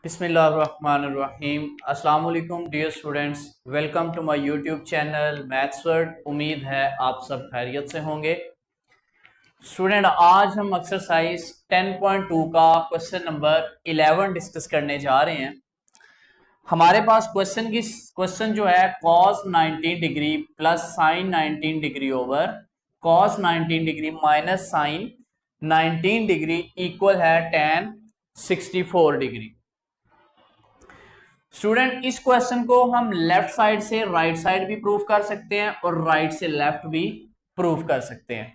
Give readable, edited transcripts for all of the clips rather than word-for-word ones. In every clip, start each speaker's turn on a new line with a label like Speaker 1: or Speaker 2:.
Speaker 1: बिस्मिल्लाहिर्रहमानिर्रहीम। अस्सलाम वालेकुम dear students, welcome to my YouTube channel maths word. उम्मीद है आप सब खैरियत से होंगे। स्टूडेंट, आज हम एक्सरसाइज 10.2 का क्वेश्चन नंबर 11 डिस्कस करने जा रहे हैं। हमारे पास क्वेश्चन जो है cos 19 degree plus sine 19 degree over cos 19 degree minus sine 19 degree equal है tan 64 डिग्री। स्टूडेंट, इस क्वेश्चन को हम लेफ्ट साइड से राइट साइड भी प्रूव कर सकते हैं और राइट से लेफ्ट भी प्रूव कर सकते हैं।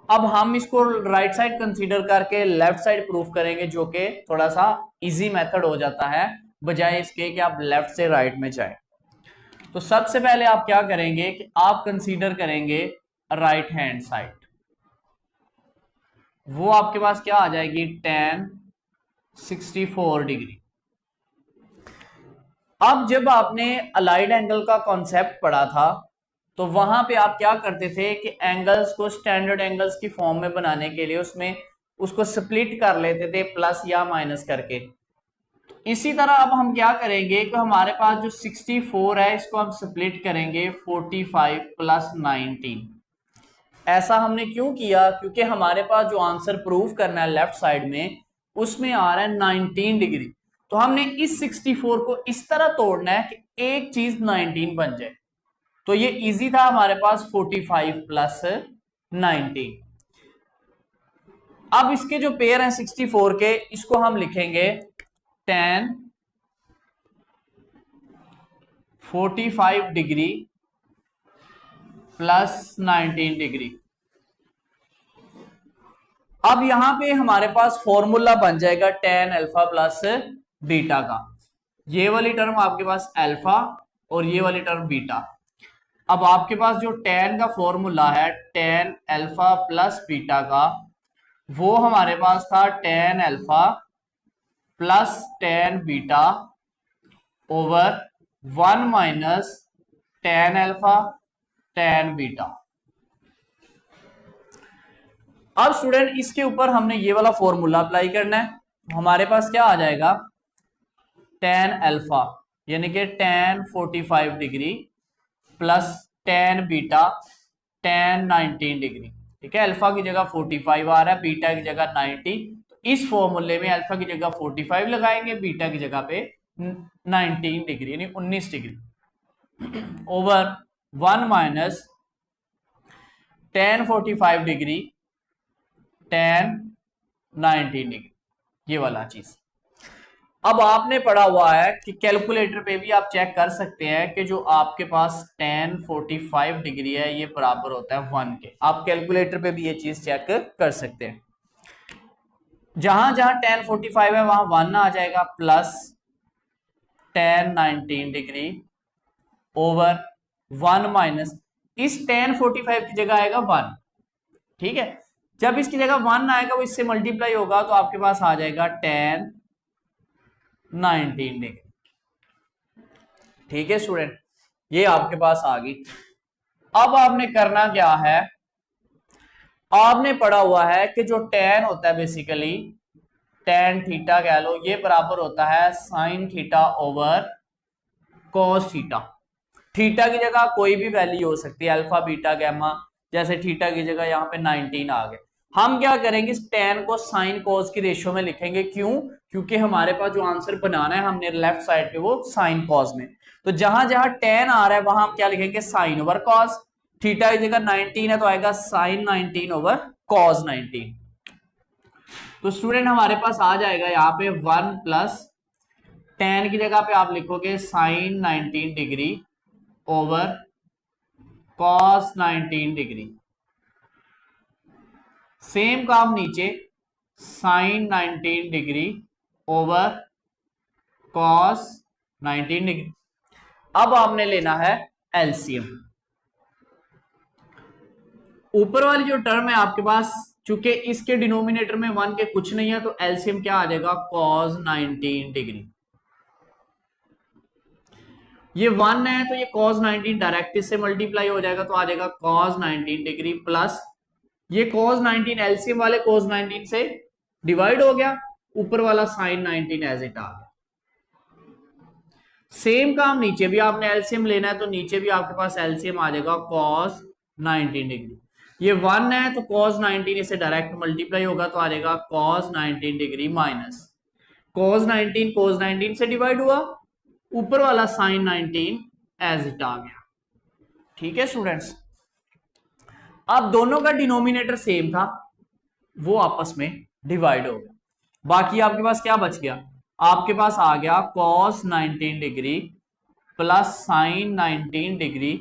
Speaker 1: अब हम इसको राइट साइड कंसीडर करके लेफ्ट साइड प्रूव करेंगे, जो कि थोड़ा सा इजी मेथड हो जाता है बजाय इसके कि आप लेफ्ट से राइट में जाएं। तो सबसे पहले आप क्या करेंगे कि आप कंसीडर करेंगे राइट हैंड साइड। वो आपके पास क्या आ जाएगी, tan 64 डिग्री। अब जब आपने अलाइड एंगल का कॉन्सेप्ट पढ़ा था तो वहां पे आप क्या करते थे कि एंगल्स को स्टैंडर्ड एंगल्स की फॉर्म में बनाने के लिए उसको स्प्लिट कर लेते थे प्लस या माइनस करके। इसी तरह अब हम क्या करेंगे कि हमारे पास जो 64 है इसको हम स्प्लिट करेंगे 45 प्लस 19। ऐसा हमने क्यों किया? क्योंकि हमारे पास जो आंसर प्रूव करना है लेफ्ट साइड में उसमें आ रहा है 19 डिग्री। तो हमने इस 64 को इस तरह तोड़ना है कि एक चीज 19 बन जाए। तो ये इजी था हमारे पास 45 प्लस 19। अब इसके जो पेयर हैं 64 के, इसको हम लिखेंगे tan 45 डिग्री प्लस 19 डिग्री। अब यहां पे हमारे पास फॉर्मूला बन जाएगा tan अल्फा प्लस बीटा का। ये वाली टर्म आपके पास अल्फा और ये वाली टर्म बीटा। अब आपके पास जो tan का फॉर्मूला है tan अल्फा प्लस बीटा का, वो हमारे पास था tan alpha plus tan beta over 1 minus tan alpha tan beta. अब स्टूडेंट इसके ऊपर हमने ये वाला फॉर्मूला अप्लाई करना है। हमारे पास क्या आ जाएगा, tan अल्फा यानी कि tan 45 degree plus tan beta tan 19 degree. ठीक है, अल्फा की जगह 45 आ रहा है, बीटा की जगह 90। तो इस फॉर्मूले में अल्फा की जगह 45 लगाएंगे, बीटा की जगह पे 19 डिग्री यानी 19 degree over 1 minus tan 45 degree tan 19 degree, ये वाला चीज। अब आपने पढ़ा हुआ है कि कैलकुलेटर पे भी आप चेक कर सकते हैं कि जो आपके पास tan 45 डिग्री है ये बराबर होता है 1 के। आप कैलकुलेटर पे भी ये चीज चेक कर सकते हैं। जहां जहां tan 45 है वहां 1 आ जाएगा plus tan 19 degree over 1 minus इस tan 45 की जगह आएगा 1। ठीक है, जब इसकी जगह 1 आएगा वो इससे मल्टीप्लाई होगा तो आपके पास आ जाएगा tan 19 डिग्री। ठीक है स्टूडेंट, ये आपके पास आ गई। अब आपने करना क्या है, आपने पढ़ा हुआ है कि जो tan होता है बेसिकली tan थीटा कह लो, ये बराबर होता है sine theta over cos theta. Theta की जगह कोई भी वैल्यू हो सकती है, अल्फा बीटा गैमा। जैसे थीटा की जगह यहाँ पे 19 आ गए। हम क्या करेंगे, इस tan को साइन कोस की रेशियो में लिखेंगे। क्यों? क्योंकि हमारे पास जो आंसर बनाना है हमने लेफ्ट साइड पे वो साइन कॉस में। तो जहां जहां tan आ रहा है वहां हम क्या लिखेंगे, साइन ओवर कॉस। थीटा की जगह 19 है तो आएगा साइन 19 ओवर कॉस 19। तो स्टूडेंट हमारे पास आ जाएगा यहाँ पे 1 प्लस tan की जगह पे आप लिखोगे sine 19 degree over cos 19 degree. Same काम नीचे, sine 19 degree over cos 19 degree. अब आपने लेना है एलसीएम। ऊपर वाली जो टर्म है आपके पास, चूंकि इसके डिनोमिनेटर में 1 के कुछ नहीं है तो एलसीएम क्या आ जाएगा, कॉस 19 डिग्री। ये 1 है तो ये cos 19 डायरेक्ट इससे मल्टीप्लाई हो जाएगा तो आ जाएगा cos 19 डिग्री प्लस ये cos 19 एलसीएम वाले cos 19 से डिवाइड हो गया, ऊपर वाला sin 19 एज इट आ गया। सेम काम नीचे भी आपने एलसीएम लेना है, तो नीचे भी आपके पास एलसीएम आ जाएगा cos 19 डिग्री। ये 1 है तो cos 19 इसे डायरेक्ट मल्टीप्लाई होगा तो आ जाएगा cos 19 डिग्री माइनस cos 19 से डिवाइड हुआ, ऊपर वाला sin 19 एज इट आ गया। ठीक है स्टूडेंट्स, अब दोनों का डिनोमिनेटर सेम था, वो आपस में डिवाइड हो गया। बाकी आपके पास क्या बच गया, आपके पास आ गया cos 19 degree plus sin 19 degree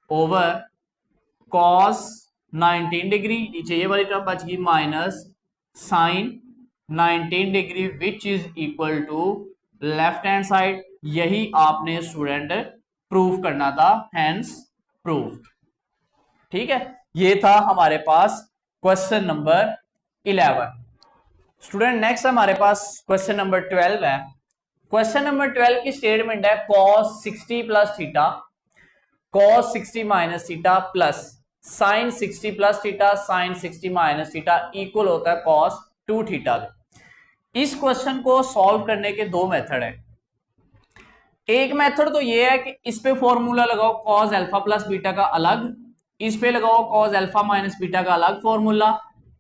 Speaker 1: over cos 19 degree, नीचे ये वाली टर्म बच गई minus sin 19 degree which is equal to left hand side. यही आपने स्टूडेंट प्रूफ करना था, हैंस प्रूफ। ठीक है, ये था हमारे पास क्वेश्चन नंबर 11। स्टूडेंट नेक्स्ट हमारे पास क्वेश्चन नंबर 12 है। क्वेश्चन नंबर 12 की स्टेटमेंट है cos 60 plus theta cos 60 minus theta plus sin 60 plus theta sin 60 minus theta equal होता है cos 2 थीटा। इस क्वेश्चन को सॉल्व करने के दो मेथड हैं। एक मेथड तो ये है कि इस पे फॉर्मूला लगाओ cos अल्फा प्लस बीटा का अलग, इस पे लगाओ cos अल्फा माइनस बीटा का अलग फॉर्मूला,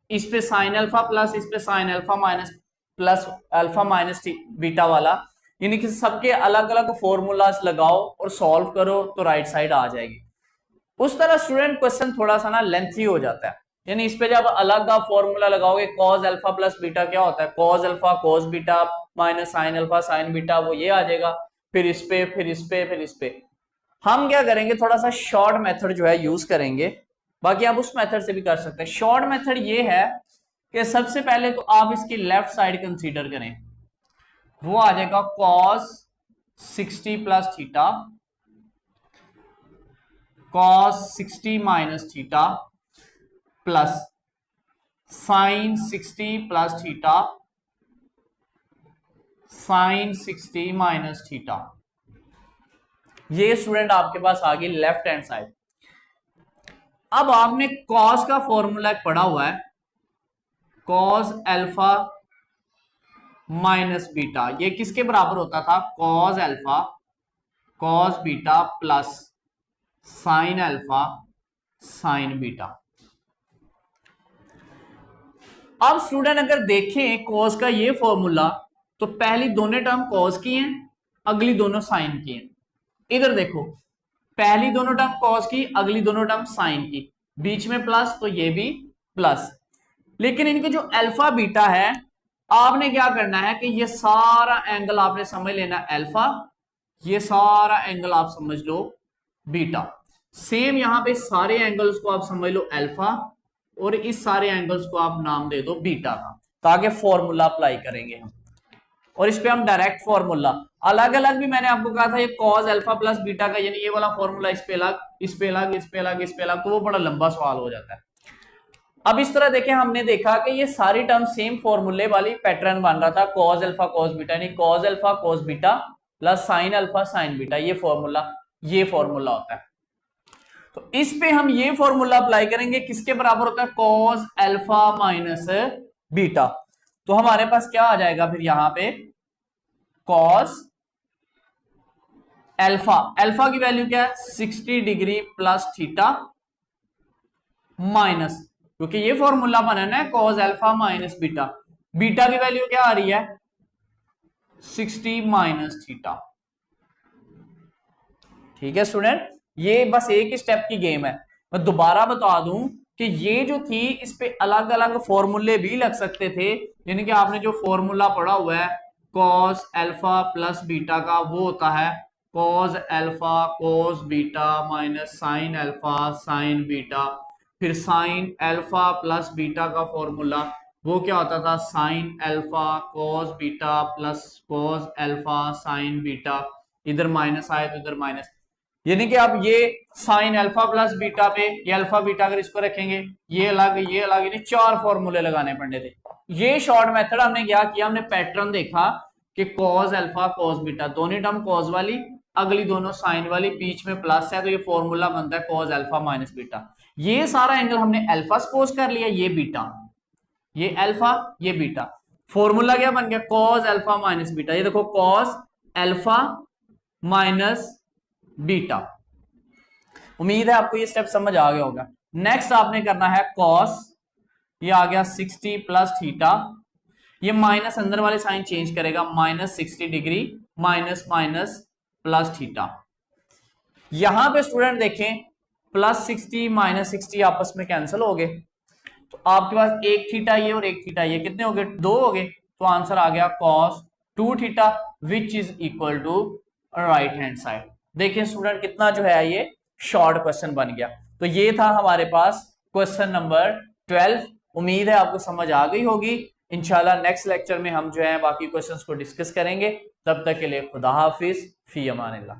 Speaker 1: इस पे sin अल्फा प्लस, इस पे sin alpha minus plus alpha minus beta वाला, यानी कि सबके अलग अलग फॉर्मूलाज लगाओ और सॉल्व करो तो राइट साइड आ जाएगी। उस तरह स्टूडेंट क्वेश्चन थोड़ा सा ना लेंथी हो जाता है, यानी इस पे जब अलग का फॉर्मूला लगाओगे cos अल्फा प्लस बीटा क्या होता है cos alpha cos beta minus sin alpha sin beta, वो ये आ जाएगा, फिर इस पे फिर इस पे फिर इस पे। हम क्या करेंगे, थोड़ा सा शॉर्ट मेथड जो है यूज करेंगे, बाकी आप उस मेथड से भी कर सकते हैं। शॉर्ट मेथड ये है कि सबसे पहले तो आप इसकी लेफ्ट साइड कंसीडर करें, वो आ जाएगा cos 60 plus theta cos 60 minus theta plus sin 60 plus theta sin 60 minus theta. ये स्टूडेंट आपके पास आ गई लेफ्ट हैंड साइड। अब आपने cos का फॉर्मूला पढ़ा हुआ है cos अल्फा माइनस बीटा, ये किसके बराबर होता था cos alpha cos beta plus sin alpha sin beta. अब स्टूडेंट अगर देखें cos का ये फॉर्मूला, तो पहली दोनों टर्म cos की हैं, अगली दोनों sin की हैं। इधर देखो, पहली दोनों टर्म cos की, अगली दोनों टर्म sin की, बीच में प्लस तो ये भी प्लस। लेकिन इनके जो अल्फा बीटा है, आपने क्या करना है कि ये सारा एंगल आपने समझ लेना अल्फा, ये सारा एंगल आप समझ लो बीटा। सेम यहां पे सारे एंगल्स को आप समझ लो अल्फा, और इस सारे एंगल्स को आप नाम दे दो बीटा का, ताकि फॉर्मूला अप्लाई करेंगे हम। और इस पे हम डायरेक्ट फॉर्मूला अलग अलग भी मैंने आपको कहा था, ये cos अल्फा प्लस बीटा का, यानी ये वाला फॉर्मूला इस पे अलग, इस पे अलग, इस पे अलग, इस पे अलग, तो वो बड़ा लंबा सवाल हो जाता है। अब इस तरह देखें, हमने देखा कि ये सारी टर्म सेम फॉर्मूले वाली पैटर्न बन रहा था, cos अल्फा cos बीटा, यानी cos alpha cos beta plus sin alpha sin beta, ये फॉर्मूला होता है। तो इस पे हम ये फॉर्मूला अप्लाई करेंगे, किसके बराबर होता है cos अल्फा माइनस बीटा। तो हमारे पास क्या आ जाएगा फिर यहां पे cos अल्फा की वैल्यू क्या है 60 डिग्री प्लस थीटा माइनस, क्योंकि ये फॉर्मूला बनाना है cos alpha minus beta, beta की वैल्यू क्या आ रही है 60 माइनस थीटा। ठीक है स्टूडेंट, ये बस एक ही स्टेप की गेम है। मैं दोबारा बता दूं कि ये जो थी, इस पे अलग अलग फॉर्मूले भी लग सकते थे, यानी कि आपने जो फॉर्मूला पढ़ा हुआ है cos अल्फा प्लस बीटा का, वो होता है cos alpha cos beta minus sin alpha sin beta. फिर sin अल्फा प्लस बीटा का फॉर्मूला वो क्या होता था sin alpha cos beta plus cos alpha sin beta, इधर माइनस आए तो इधर माइनस, यानी कि आप ये sin अल्फा प्लस बीटा पे ये अल्फा बीटा अगर इसको रखेंगे, ये अलग, यानी 4 फॉर्मूले लगाने पड़े थे। ये शॉर्ट मेथड हमने क्या किया, हमने पैटर्न देखा कि cos अल्फा cos बीटा, दोनों टर्म cos वाली, अगली दोनों sin वाली, बीच में प्लस है, तो ये फॉर्मूला बनता है cos अल्फा माइनस बीटा। ये सारा एंगल हमने अल्फा सपोज कर लिया, ये बीटा, ये अल्फा ये बीटा, फॉर्मूला क्या बन गया cos अल्फा माइनस बीटा। ये देखो cos अल्फा माइनस बीटा। उम्मीद है आपको ये स्टेप समझ आ गया होगा। नेक्स्ट आपने करना है कॉस, ये आ गया 60 प्लस थीटा, ये माइनस अंदर वाले साइन चेंज करेगा, minus 60 degree minus minus plus theta. यहां पे स्टूडेंट देखें प्लस 60 माइनस 60 आपस में कैंसिल हो गए, तो आपके पास एक थीटा ये और एक थीटा ये, कितने हो गए? 2 हो गए। तो आंसर आ गया cos 2 theta which is equal to right hand side. देखिए स्टूडेंट कितना जो है ये शॉर्ट क्वेश्चन बन गया। तो ये था हमारे पास क्वेश्चन नंबर 12। उम्मीद है आपको समझ आ गई होगी। इंशाल्लाह नेक्स्ट लेक्चर में हम जो है बाकी क्वेश्चंस को डिस्कस करेंगे। तब तक के लिए खुदा हाफिज, फी अमानिल्लाह।